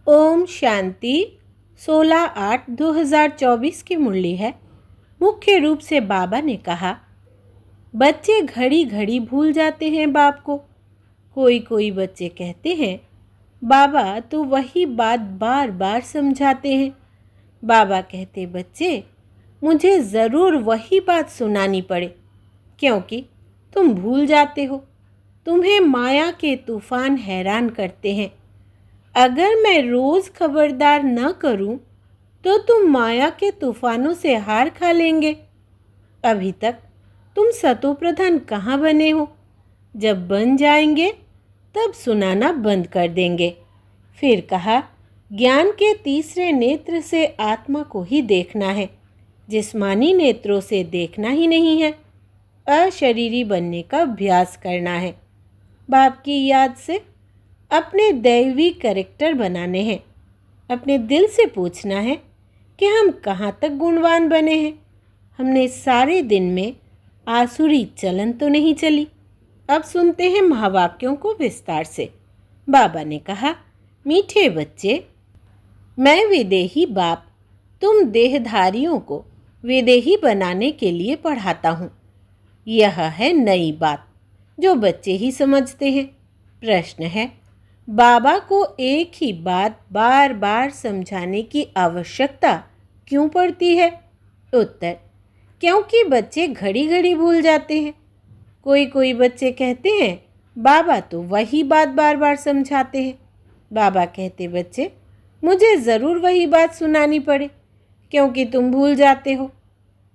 ओम शांति 16/8/2024 की मुरली है। मुख्य रूप से बाबा ने कहा, बच्चे घड़ी घड़ी भूल जाते हैं बाप को। कोई कोई बच्चे कहते हैं, बाबा तो वही बात बार बार समझाते हैं। बाबा कहते, बच्चे मुझे ज़रूर वही बात सुनानी पड़े, क्योंकि तुम भूल जाते हो। तुम्हें माया के तूफान हैरान करते हैं। अगर मैं रोज़ खबरदार न करूं, तो तुम माया के तूफानों से हार खा लेंगे। अभी तक तुम सतोप्रधान कहाँ बने हो? जब बन जाएंगे तब सुनाना बंद कर देंगे। फिर कहा, ज्ञान के तीसरे नेत्र से आत्मा को ही देखना है, जिस्मानी नेत्रों से देखना ही नहीं है। अशरीरी बनने का अभ्यास करना है। बाप की याद से अपने दैवी कैरेक्टर बनाने हैं। अपने दिल से पूछना है कि हम कहाँ तक गुणवान बने हैं। हमने सारे दिन में आसुरी चलन तो नहीं चली। अब सुनते हैं महावाक्यों को विस्तार से। बाबा ने कहा, मीठे बच्चे, मैं विदेही बाप तुम देहधारियों को विदेही बनाने के लिए पढ़ाता हूँ। यह है नई बात जो बच्चे ही समझते हैं। प्रश्न है, बाबा को एक ही बात बार बार समझाने की आवश्यकता क्यों पड़ती है? उत्तर, क्योंकि बच्चे घड़ी घड़ी भूल जाते हैं। कोई कोई बच्चे कहते हैं, बाबा तो वही बात बार बार समझाते हैं। बाबा कहते, बच्चे मुझे ज़रूर वही बात सुनानी पड़े, क्योंकि तुम भूल जाते हो।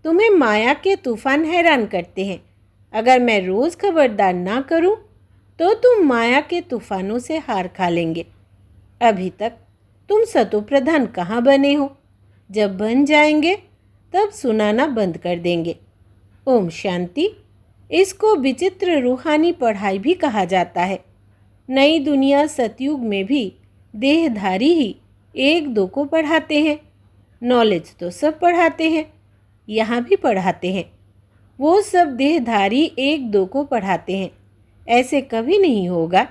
तुम्हें माया के तूफान हैरान करते हैं। अगर मैं रोज़ खबरदार ना करूं, तो तुम माया के तूफानों से हार खा लेंगे। अभी तक तुम सतोप्रधान कहाँ बने हो? जब बन जाएंगे तब सुनाना बंद कर देंगे। ओम शांति। इसको विचित्र रूहानी पढ़ाई भी कहा जाता है। नई दुनिया सतयुग में भी देहधारी ही एक दो को पढ़ाते हैं। नॉलेज तो सब पढ़ाते हैं, यहाँ भी पढ़ाते हैं। वो सब देहधारी एक दो को पढ़ाते हैं। ऐसे कभी नहीं होगा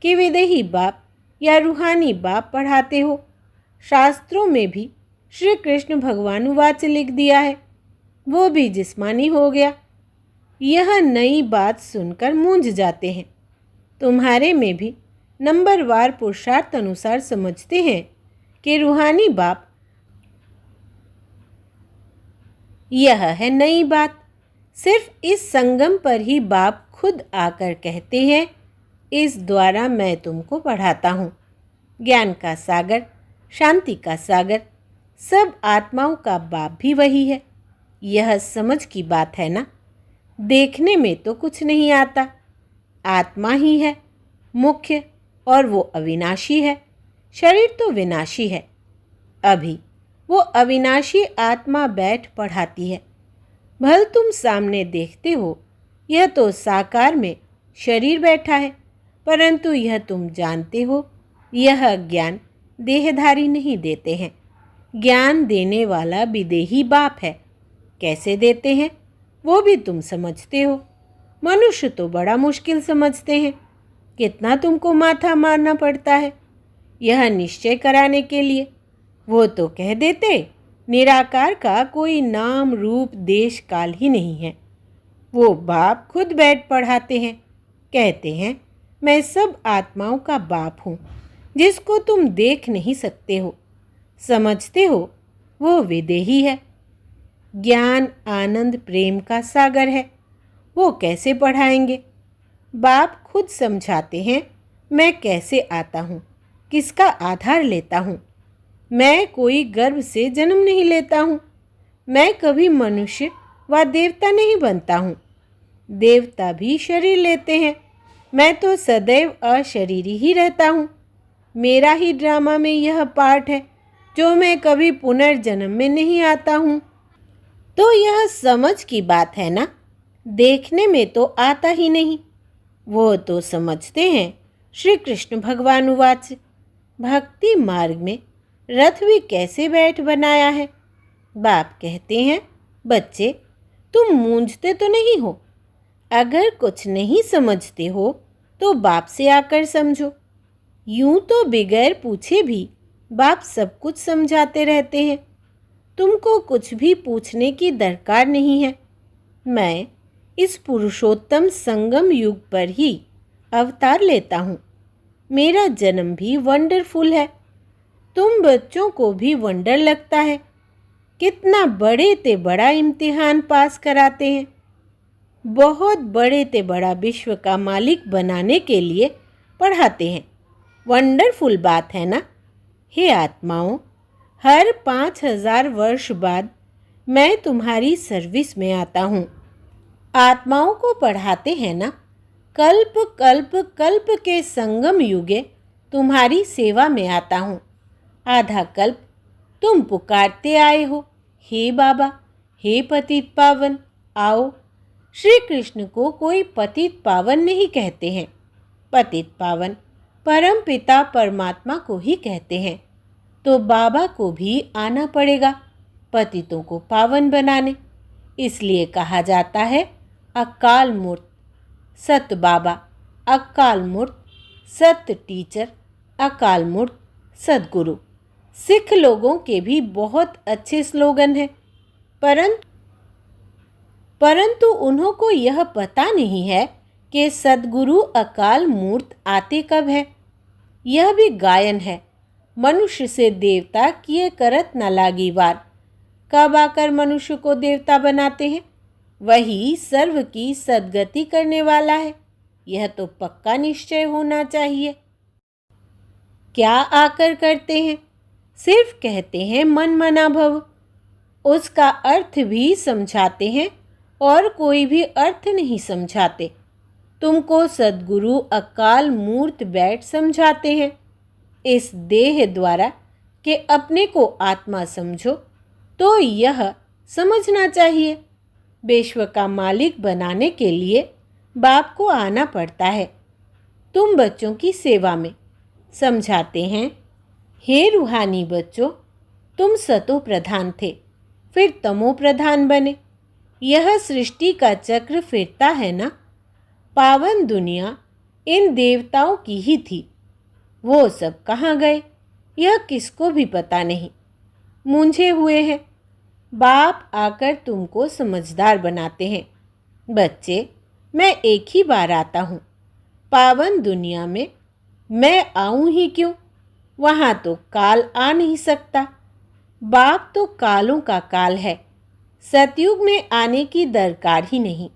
कि विदेही बाप या रूहानी बाप पढ़ाते हो। शास्त्रों में भी श्री कृष्ण भगवान वाच लिख दिया है, वो भी जिस्मानी हो गया। यह नई बात सुनकर मूंझ जाते हैं। तुम्हारे में भी नंबरवार पुरुषार्थ अनुसार समझते हैं कि रूहानी बाप। यह है नई बात। सिर्फ इस संगम पर ही बाप खुद आकर कहते हैं, इस द्वारा मैं तुमको पढ़ाता हूँ। ज्ञान का सागर, शांति का सागर, सब आत्माओं का बाप भी वही है। यह समझ की बात है ना। देखने में तो कुछ नहीं आता। आत्मा ही है मुख्य, और वो अविनाशी है। शरीर तो विनाशी है। अभी वो अविनाशी आत्मा बैठ पढ़ाती है। भल तुम सामने देखते हो, यह तो साकार में शरीर बैठा है, परंतु यह तुम जानते हो, यह ज्ञान देहधारी नहीं देते हैं। ज्ञान देने वाला विदेही बाप है। कैसे देते हैं वो भी तुम समझते हो। मनुष्य तो बड़ा मुश्किल समझते हैं। कितना तुमको माथा मारना पड़ता है यह निश्चय कराने के लिए। वो तो कह देते, निराकार का कोई नाम रूप देश काल ही नहीं है। वो बाप खुद बैठ पढ़ाते हैं। कहते हैं, मैं सब आत्माओं का बाप हूँ, जिसको तुम देख नहीं सकते हो। समझते हो वो विदेही है। ज्ञान आनंद प्रेम का सागर है। वो कैसे पढ़ाएंगे? बाप खुद समझाते हैं, मैं कैसे आता हूँ, किसका आधार लेता हूँ। मैं कोई गर्भ से जन्म नहीं लेता हूँ। मैं कभी मनुष्य व देवता नहीं बनता हूँ। देवता भी शरीर लेते हैं। मैं तो सदैव अशरीरी ही रहता हूँ। मेरा ही ड्रामा में यह पार्ट है, जो मैं कभी पुनर्जन्म में नहीं आता हूँ। तो यह समझ की बात है ना। देखने में तो आता ही नहीं। वो तो समझते हैं। श्री कृष्ण भगवान उवाच, भक्ति मार्ग में रथ भी कैसे बैठ बनाया है। बाप कहते हैं, बच्चे तुम मूंझते तो नहीं हो। अगर कुछ नहीं समझते हो तो बाप से आकर समझो। यूं तो बगैर पूछे भी बाप सब कुछ समझाते रहते हैं। तुमको कुछ भी पूछने की दरकार नहीं है। मैं इस पुरुषोत्तम संगम युग पर ही अवतार लेता हूँ। मेरा जन्म भी वंडरफुल है। तुम बच्चों को भी वंडर लगता है। कितना बड़े ते बड़ा इम्तिहान पास कराते हैं। बहुत बड़े ते बड़ा विश्व का मालिक बनाने के लिए पढ़ाते हैं। वंडरफुल बात है ना। हे आत्माओं, हर 5000 वर्ष बाद मैं तुम्हारी सर्विस में आता हूँ। आत्माओं को पढ़ाते हैं ना। कल्प कल्प कल्प के संगम युगे तुम्हारी सेवा में आता हूँ। आधा कल्प तुम पुकारते आए हो, हे बाबा, हे पतित पावन आओ। श्री कृष्ण को कोई पतित पावन नहीं कहते हैं। पतित पावन परम पिता परमात्मा को ही कहते हैं। तो बाबा को भी आना पड़ेगा पतितों को पावन बनाने। इसलिए कहा जाता है अकाल मूर्त सत बाबा, अकाल मूर्त सत टीचर, अकाल मूर्त सदगुरु। सिख लोगों के भी बहुत अच्छे स्लोगन हैं, परंतु उन्हों को यह पता नहीं है कि सदगुरु अकाल मूर्त आते कब है। यह भी गायन है। मनुष्य से देवता किए करत न लागी वार। कब आकर मनुष्य को देवता बनाते हैं? वही सर्व की सद्गति करने वाला है। यह तो पक्का निश्चय होना चाहिए। क्या आकर करते हैं? सिर्फ कहते हैं मन मना भव। उसका अर्थ भी समझाते हैं और कोई भी अर्थ नहीं समझाते। तुमको सद्गुरु अकाल मूर्त बैठ समझाते हैं। इस देह द्वारा कि अपने को आत्मा समझो, तो यह समझना चाहिए विश्व का मालिक बनाने के लिए बाप को आना पड़ता है। तुम बच्चों की सेवा में समझाते हैं, हे रूहानी बच्चों, तुम सतो प्रधान थे, फिर तमो प्रधान बने। यह सृष्टि का चक्र फिरता है ना। पावन दुनिया इन देवताओं की ही थी। वो सब कहाँ गए, यह किसको भी पता नहीं। मूंझे हुए हैं। बाप आकर तुमको समझदार बनाते हैं। बच्चे, मैं एक ही बार आता हूँ। पावन दुनिया में मैं आऊँ ही क्यों? वहाँ तो काल आ नहीं सकता। बाप तो कालों का काल है। सतयुग में आने की दरकार ही नहीं।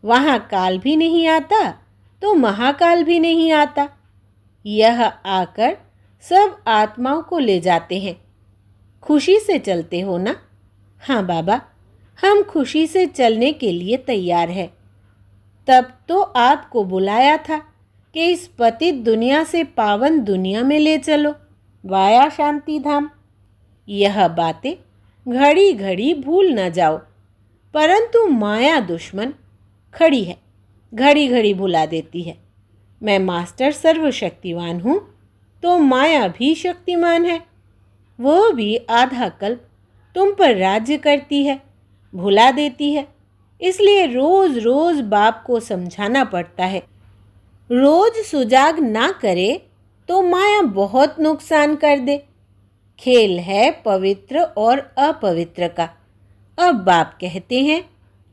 वहाँ काल भी नहीं आता तो महाकाल भी नहीं आता। यह आकर सब आत्माओं को ले जाते हैं। खुशी से चलते हो ना? हाँ बाबा, हम खुशी से चलने के लिए तैयार है। तब तो आपको बुलाया था कि इस पतित दुनिया से पावन दुनिया में ले चलो, वाया शांति धाम। यह बातें घड़ी घड़ी भूल न जाओ। परंतु माया दुश्मन खड़ी है, घड़ी घड़ी भुला देती है। मैं मास्टर सर्वशक्तिवान हूँ, तो माया भी शक्तिमान है। वो भी आधा कल्प तुम पर राज्य करती है, भुला देती है। इसलिए रोज रोज बाप को समझाना पड़ता है। रोज सुजाग ना करे तो माया बहुत नुकसान कर दे। खेल है पवित्र और अपवित्र का। अब बाप कहते हैं,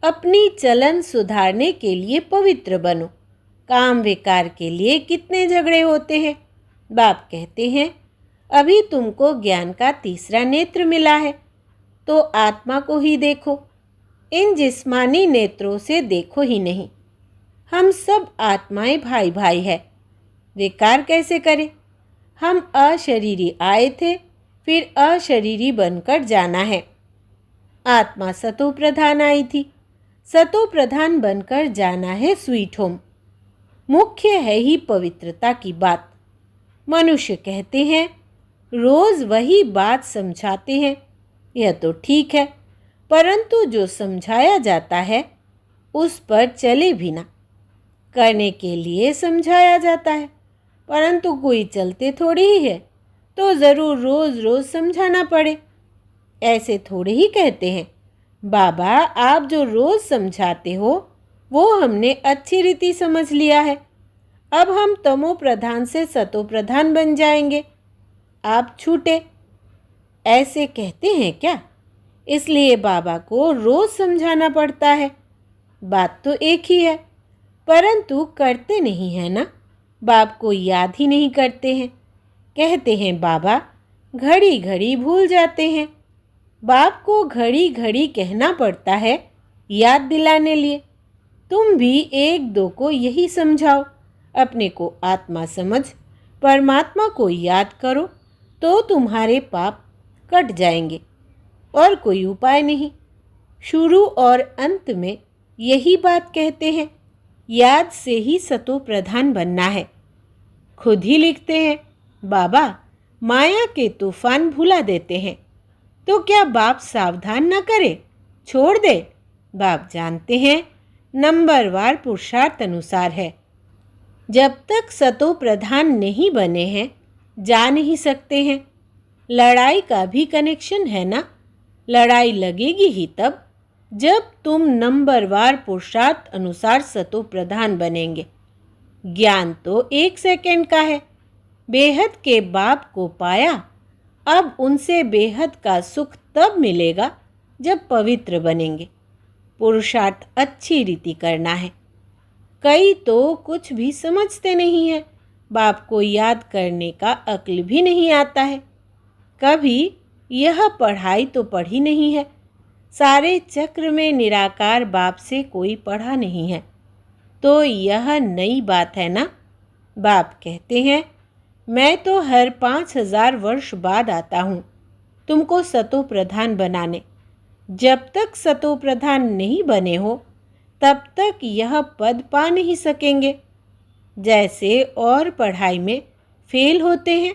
अपनी चलन सुधारने के लिए पवित्र बनो। काम विकार के लिए कितने झगड़े होते हैं। बाप कहते हैं, अभी तुमको ज्ञान का तीसरा नेत्र मिला है, तो आत्मा को ही देखो। इन जिस्मानी नेत्रों से देखो ही नहीं। हम सब आत्माएं भाई भाई है। विकार कैसे करें? हम अशरीरी आए थे, फिर अशरीरी बनकर जाना है। आत्मा सतो प्रधान आई थी, सतो प्रधान बनकर जाना है स्वीट होम। मुख्य है ही पवित्रता की बात। मनुष्य कहते हैं, रोज वही बात समझाते हैं। यह तो ठीक है, परंतु जो समझाया जाता है उस पर चले भी ना। करने के लिए समझाया जाता है, परंतु कोई चलते थोड़ी ही है, तो ज़रूर रोज़ रोज़ समझाना पड़े। ऐसे थोड़े ही कहते हैं, बाबा आप जो रोज़ समझाते हो वो हमने अच्छी रीति समझ लिया है। अब हम तमो प्रधान से सतो प्रधान बन जाएंगे। आप छूटे। ऐसे कहते हैं क्या? इसलिए बाबा को रोज समझाना पड़ता है। बात तो एक ही है, परंतु करते नहीं है ना। बाप को याद ही नहीं करते हैं। कहते हैं बाबा घड़ी घड़ी भूल जाते हैं। बाप को घड़ी घड़ी कहना पड़ता है याद दिलाने लिए। तुम भी एक दो को यही समझाओ, अपने को आत्मा समझ परमात्मा को याद करो तो तुम्हारे पाप कट जाएंगे। और कोई उपाय नहीं। शुरू और अंत में यही बात कहते हैं, याद से ही सतो प्रधान बनना है। खुद ही लिखते हैं बाबा माया के तूफान भुला देते हैं। तो क्या बाप सावधान न करे, छोड़ दे? बाप जानते हैं नंबरवार पुरुषार्थ अनुसार है। जब तक सतो प्रधान नहीं बने हैं जा नहीं सकते हैं। लड़ाई का भी कनेक्शन है ना। लड़ाई लगेगी ही तब जब तुम नंबरवार पुरुषार्थ अनुसार सतो प्रधान बनेंगे। ज्ञान तो 1 सेकंड का है। बेहद के बाप को पाया, अब उनसे बेहद का सुख तब मिलेगा जब पवित्र बनेंगे। पुरुषार्थ अच्छी रीति करना है। कई तो कुछ भी समझते नहीं है। बाप को याद करने का अक्ल भी नहीं आता है। कभी यह पढ़ाई तो पढ़ी नहीं है। सारे चक्र में निराकार बाप से कोई पढ़ा नहीं है। तो यह नई बात है ना। बाप कहते हैं मैं तो हर 5000 वर्ष बाद आता हूँ तुमको सतो प्रधान बनाने। जब तक सतो प्रधान नहीं बने हो तब तक यह पद पा नहीं सकेंगे। जैसे और पढ़ाई में फेल होते हैं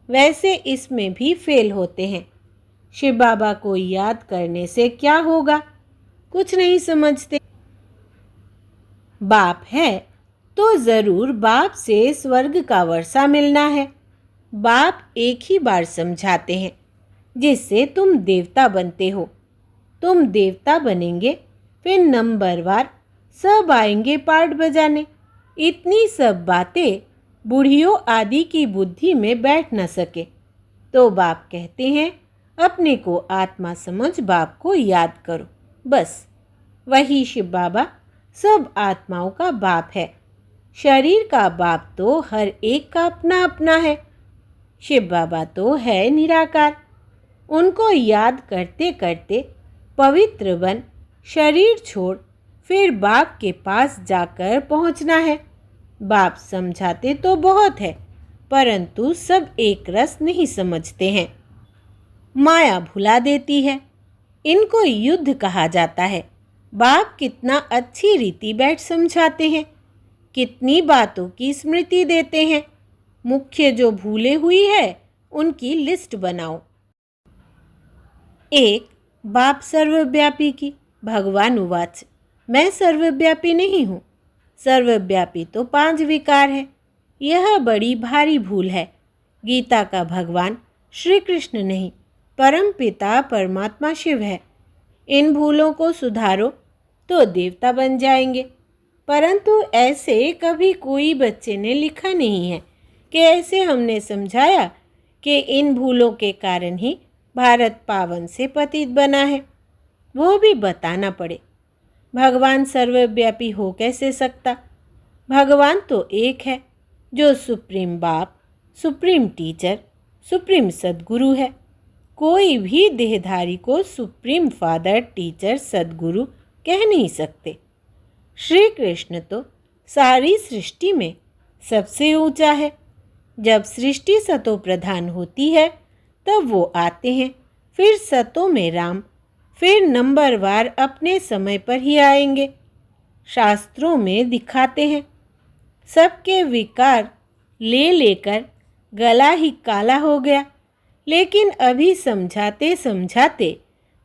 वैसे इसमें भी फेल होते हैं। शिव बाबा को याद करने से क्या होगा? कुछ नहीं समझते। बाप है तो ज़रूर बाप से स्वर्ग का वर्षा मिलना है। बाप एक ही बार समझाते हैं जिससे तुम देवता बनते हो। तुम देवता बनेंगे फिर नंबरवार सब आएंगे पार्ट बजाने। इतनी सब बातें बूढ़ियों आदि की बुद्धि में बैठ न सके तो बाप कहते हैं अपने को आत्मा समझ बाप को याद करो। बस वही शिव बाबा सब आत्माओं का बाप है। शरीर का बाप तो हर एक का अपना अपना है। शिव बाबा तो है निराकार। उनको याद करते करते पवित्र बन शरीर छोड़ फिर बाप के पास जाकर पहुंचना है। बाप समझाते तो बहुत है परंतु सब एक रस नहीं समझते हैं। माया भुला देती है। इनको युद्ध कहा जाता है। बाप कितना अच्छी रीति बैठ समझाते हैं। कितनी बातों की स्मृति देते हैं। मुख्य जो भूले हुई है उनकी लिस्ट बनाओ। 1 बाप सर्वव्यापी की। भगवान उवाच मैं सर्वव्यापी नहीं हूँ। सर्वव्यापी तो 5 विकार है। यह बड़ी भारी भूल है। गीता का भगवान श्री कृष्ण नहीं परम पिता परमात्मा शिव है। इन भूलों को सुधारो तो देवता बन जाएंगे। परंतु ऐसे कभी कोई बच्चे ने लिखा नहीं है कि ऐसे हमने समझाया कि इन भूलों के कारण ही भारत पावन से पतित बना है। वो भी बताना पड़े। भगवान सर्वव्यापी हो कैसे सकता? भगवान तो एक है जो सुप्रीम बाप, सुप्रीम टीचर, सुप्रीम सद्गुरु है। कोई भी देहधारी को सुप्रीम फादर, टीचर, सद्गुरु कह नहीं सकते। श्री कृष्ण तो सारी सृष्टि में सबसे ऊंचा है। जब सृष्टि सतो प्रधान होती है तब वो आते हैं। फिर सतों में राम, फिर नंबरवार अपने समय पर ही आएंगे। शास्त्रों में दिखाते हैं। सबके विकार ले लेकर गला ही काला हो गया। लेकिन अभी समझाते समझाते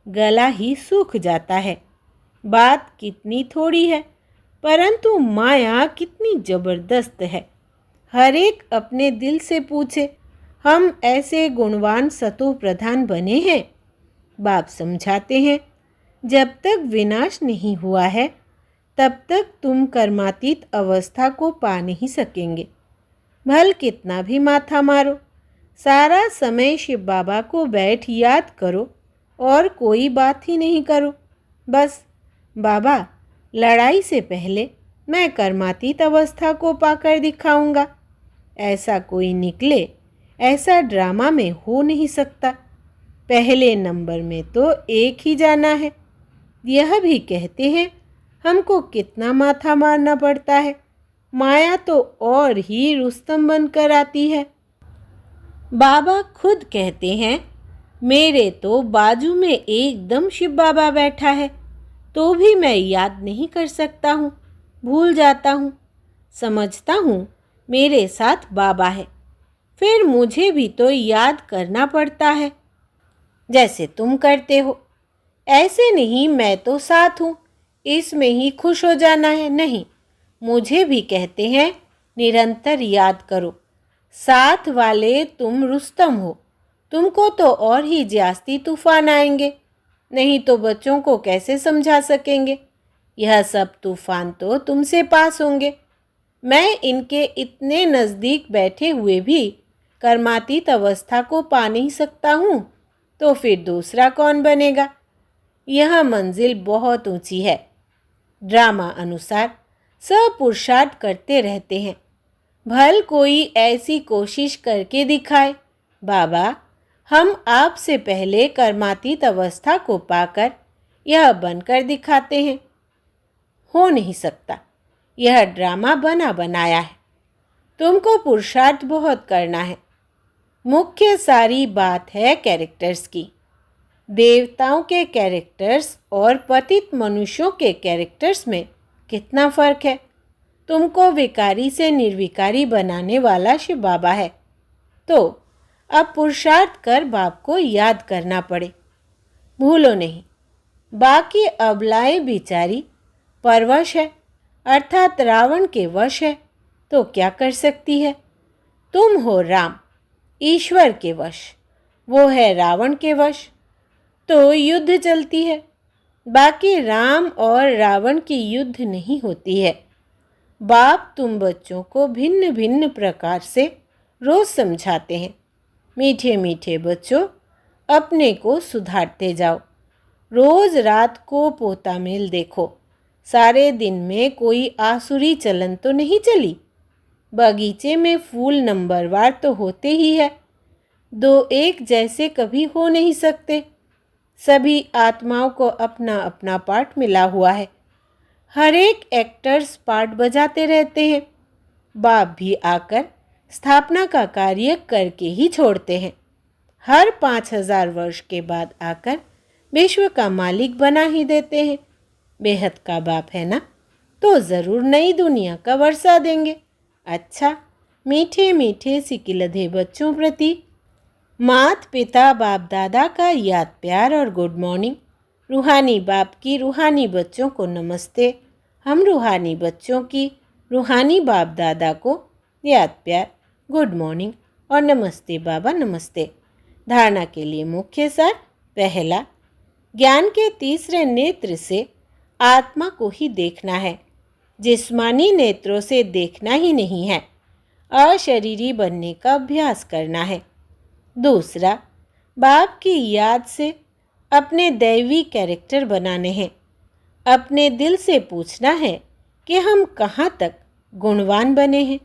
गला ही सूख जाता है। बात कितनी थोड़ी है परंतु माया कितनी जबरदस्त है। हर एक अपने दिल से पूछे हम ऐसे गुणवान सतो प्रधान बने हैं। बाप समझाते हैं जब तक विनाश नहीं हुआ है तब तक तुम कर्मातीत अवस्था को पा नहीं सकेंगे। भल कितना भी माथा मारो सारा समय शिव बाबा को बैठ याद करो और कोई बात ही नहीं करो। बस बाबा, लड़ाई से पहले मैं कर्मातीत अवस्था को पाकर दिखाऊंगा। ऐसा कोई निकले, ऐसा ड्रामा में हो नहीं सकता। पहले नंबर में तो एक ही जाना है। यह भी कहते हैं हमको कितना माथा मारना पड़ता है। माया तो और ही रुस्तम बनकर आती है। बाबा खुद कहते हैं मेरे तो बाजू में एकदम शिव बाबा बैठा है, तो भी मैं याद नहीं कर सकता हूँ, भूल जाता हूँ। समझता हूँ मेरे साथ बाबा है, फिर मुझे भी तो याद करना पड़ता है जैसे तुम करते हो। ऐसे नहीं मैं तो साथ हूँ, इसमें ही खुश हो जाना है। नहीं, मुझे भी कहते हैं निरंतर याद करो। साथ वाले तुम रुस्तम हो, तुमको तो और ही ज्यास्ती तूफान आएंगे। नहीं तो बच्चों को कैसे समझा सकेंगे? यह सब तूफान तो तुमसे पास होंगे। मैं इनके इतने नज़दीक बैठे हुए भी कर्मातीत अवस्था को पा नहीं सकता हूँ, तो फिर दूसरा कौन बनेगा? यह मंजिल बहुत ऊंची है। ड्रामा अनुसार सब पुरुषार्थ करते रहते हैं। भल कोई ऐसी कोशिश करके दिखाए। बाबा, हम आपसे पहले कर्मातीत अवस्था को पाकर यह बनकर दिखाते हैं। हो नहीं सकता, यह ड्रामा बना बनाया है। तुमको पुरुषार्थ बहुत करना है। मुख्य सारी बात है कैरेक्टर्स की। देवताओं के कैरेक्टर्स और पतित मनुष्यों के कैरेक्टर्स में कितना फर्क है। तुमको विकारी से निर्विकारी बनाने वाला शिव बाबा है, तो अब पुरुषार्थ कर बाप को याद करना पड़े। भूलो नहीं, बाकी अबलाएं बिचारी परवश है, अर्थात रावण के वश है, तो क्या कर सकती है? तुम हो राम, ईश्वर के वश, वो है रावण के वश, तो युद्ध चलती है। बाकी राम और रावण की युद्ध नहीं होती है। बाप तुम बच्चों को भिन्न भिन्न प्रकार से रोज समझाते हैं। मीठे मीठे बच्चों, अपने को सुधारते जाओ। रोज रात को पोता मेल देखो। सारे दिन में कोई आसुरी चलन तो नहीं चली। बगीचे में फूल नंबरवार तो होते ही है। दो एक जैसे कभी हो नहीं सकते। सभी आत्माओं को अपना अपना पार्ट मिला हुआ है। हर एक एक्टर्स पार्ट बजाते रहते हैं। बाप भी आकर स्थापना का कार्य करके ही छोड़ते हैं। हर 5000 वर्ष के बाद आकर विश्व का मालिक बना ही देते हैं। बेहद का बाप है ना, तो ज़रूर नई दुनिया का वर्षा देंगे। अच्छा, मीठे मीठे सिकिलधे बच्चों प्रति मात पिता बाप दादा का याद प्यार और गुड मॉर्निंग। रूहानी बाप की रूहानी बच्चों को नमस्ते। हम रूहानी बच्चों की रूहानी बाप दादा को याद प्यार, गुड मॉर्निंग और नमस्ते बाबा नमस्ते। धारणा के लिए मुख्य सार। पहला, ज्ञान के तीसरे नेत्र से आत्मा को ही देखना है। जिस्मानी नेत्रों से देखना ही नहीं है। अशरीरी बनने का अभ्यास करना है। दूसरा, बाप की याद से अपने दैवी कैरेक्टर बनाने हैं। अपने दिल से पूछना है कि हम कहाँ तक गुणवान बने हैं।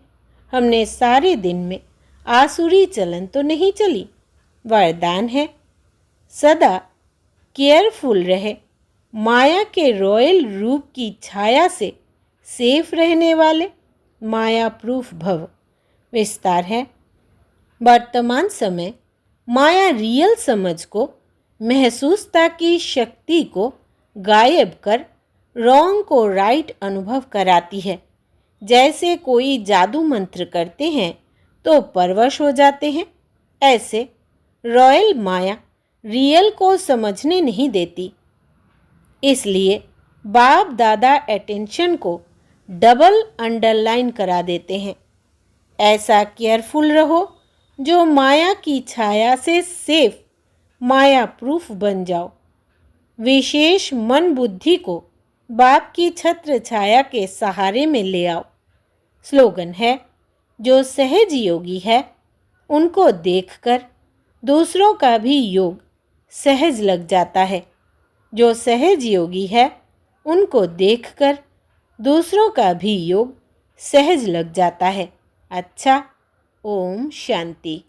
हमने सारे दिन में आसुरी चलन तो नहीं चली। वरदान है, सदा केयरफुल रहे। माया के रॉयल रूप की छाया से सेफ रहने वाले माया प्रूफ भव। विस्तार है, वर्तमान समय माया रियल समझ को, महसूसता की शक्ति को गायब कर रॉन्ग को राइट अनुभव कराती है। जैसे कोई जादू मंत्र करते हैं तो परवश हो जाते हैं, ऐसे रॉयल माया रियल को समझने नहीं देती। इसलिए बाप दादा अटेंशन को डबल अंडरलाइन करा देते हैं। ऐसा केयरफुल रहो जो माया की छाया से सेफ माया प्रूफ बन जाओ। विशेष मन बुद्धि को बाप की छत्र छाया के सहारे में ले आओ। स्लोगन है, जो सहज योगी है उनको देखकर दूसरों का भी योग सहज लग जाता है। जो सहज योगी है उनको देखकर दूसरों का भी योग सहज लग जाता है। अच्छा, ओम शांति।